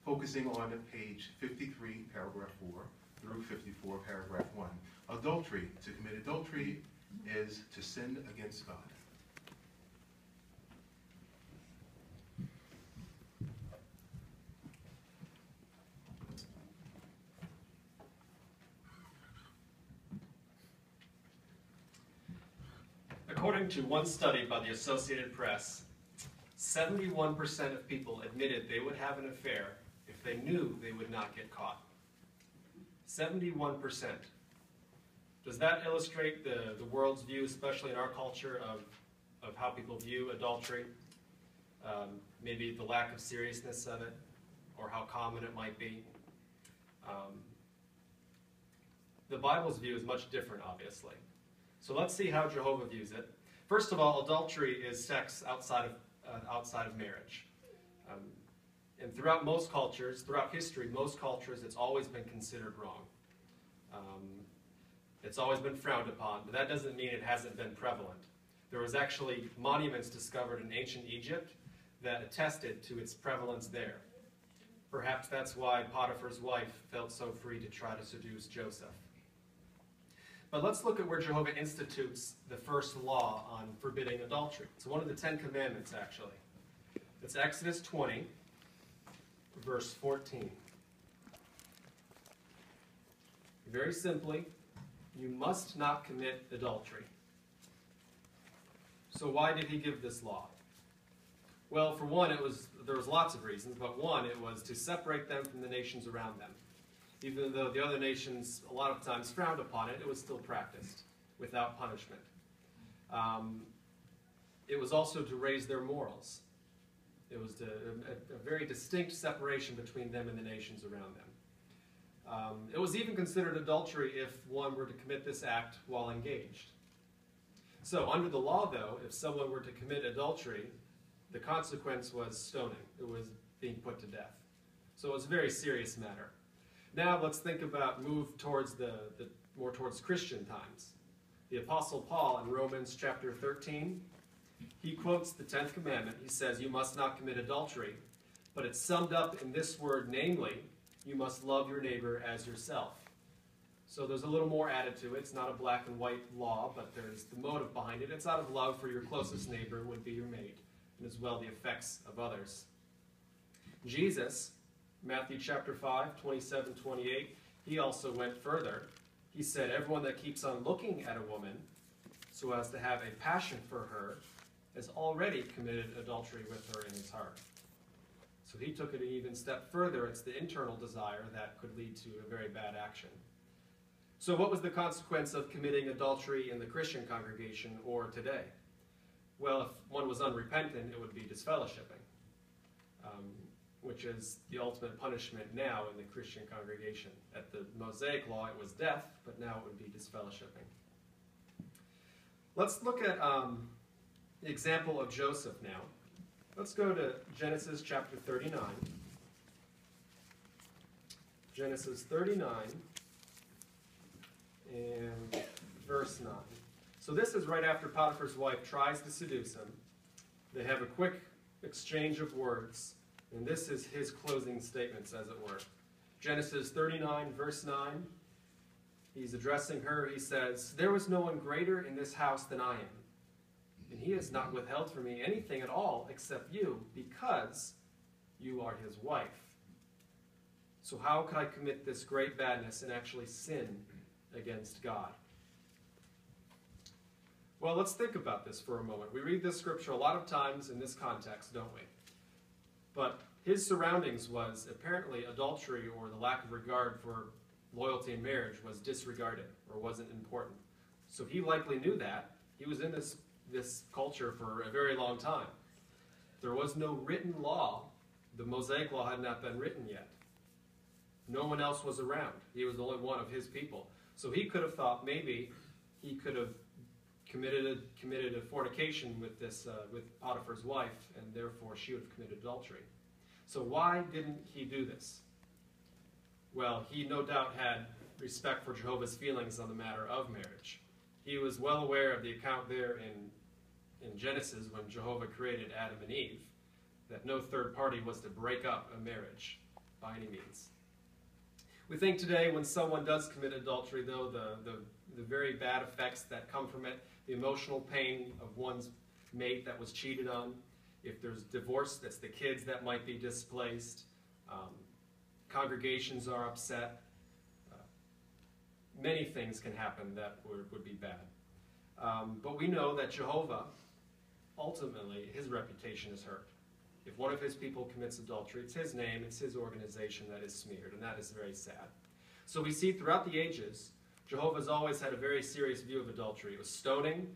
focusing on page 53, paragraph 4, through 54, paragraph 1. Adultery. To commit adultery is to sin against God. According to one study by the Associated Press, 71% of people admitted they would have an affair if they knew they would not get caught. 71%. Does that illustrate the world's view, especially in our culture, of how people view adultery? Maybe the lack of seriousness of it, or how common it might be. The Bible's view is much different, obviously. So let's see how Jehovah views it. First of all, adultery is sex outside of marriage. And throughout most cultures, throughout history, most cultures, it's always been considered wrong. It's always been frowned upon, but that doesn't mean it hasn't been prevalent. There was actually monuments discovered in ancient Egypt that attested to its prevalence there. Perhaps that's why Potiphar's wife felt so free to try to seduce Joseph. But let's look at where Jehovah institutes the first law on forbidding adultery. It's one of the 10 Commandments, actually. It's Exodus 20, verse 14. Very simply, you must not commit adultery. So why did he give this law? Well, for one, there was lots of reasons, but one, it was to separate them from the nations around them. Even though the other nations a lot of times frowned upon it, it was still practiced without punishment. It was also to raise their morals. It was a very distinct separation between them and the nations around them. It was even considered adultery if one were to commit this act while engaged. So under the law, though, if someone were to commit adultery, the consequence was stoning. It was being put to death. So it was a very serious matter. Now let's think about move towards more towards Christian times. The Apostle Paul in Romans chapter 13, he quotes the 10th commandment. He says, you must not commit adultery, but it's summed up in this word, namely, you must love your neighbor as yourself. So there's a little more added to it. It's not a black and white law, but there's the motive behind it. It's out of love for your closest neighbor would be your mate, and as well the effects of others. Jesus, Matthew chapter 5, 27, 28, he also went further. He said, everyone that keeps on looking at a woman so as to have a passion for her has already committed adultery with her in his heart. So he took it an even step further. It's the internal desire that could lead to a very bad action. So what was the consequence of committing adultery in the Christian congregation or today? Well, if one was unrepentant, it would be disfellowshipping, which is the ultimate punishment now in the Christian congregation. At the Mosaic law, it was death, but now it would be disfellowshipping. Let's look at the example of Joseph now. Let's go to Genesis chapter 39. Genesis 39 and verse 9. So this is right after Potiphar's wife tries to seduce him. They have a quick exchange of words, and this is his closing statements, as it were. Genesis 39, verse 9. He's addressing her. He says, there was no one greater in this house than I am, and he has not withheld from me anything at all except you, because you are his wife. So how could I commit this great badness and actually sin against God? Well, let's think about this for a moment. We read this scripture a lot of times in this context, don't we? But his surroundings was apparently adultery, or the lack of regard for loyalty in marriage was disregarded or wasn't important. So he likely knew that. He was in this culture for a very long time. There was no written law. The Mosaic law had not been written yet. No one else was around. He was the only one of his people. So he could have thought maybe he could have committed a fornication with with Potiphar's wife, and therefore she would have committed adultery. So why didn't he do this? Well, he no doubt had respect for Jehovah's feelings on the matter of marriage. He was well aware of the account there in Genesis when Jehovah created Adam and Eve, that no third party was to break up a marriage. by any means. We think today when someone does commit adultery, though, the very bad effects that come from it, the emotional pain of one's mate that was cheated on, if there's divorce, that's the kids that might be displaced, congregations are upset, many things can happen that would be bad. But we know that Jehovah, ultimately, his reputation is hurt. If one of his people commits adultery, it's his name, it's his organization that is smeared, and that is very sad. So we see throughout the ages, Jehovah's always had a very serious view of adultery. It was stoning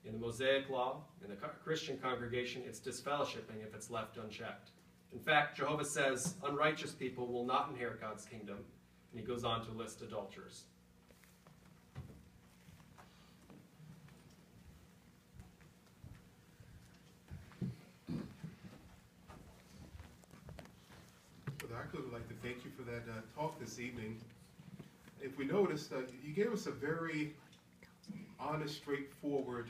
in the Mosaic Law. In the Christian congregation, it's disfellowshipping if it's left unchecked. In fact, Jehovah says unrighteous people will not inherit God's kingdom, and he goes on to list adulterers. I would like to thank you for that talk this evening. If we noticed, you gave us a very honest, straightforward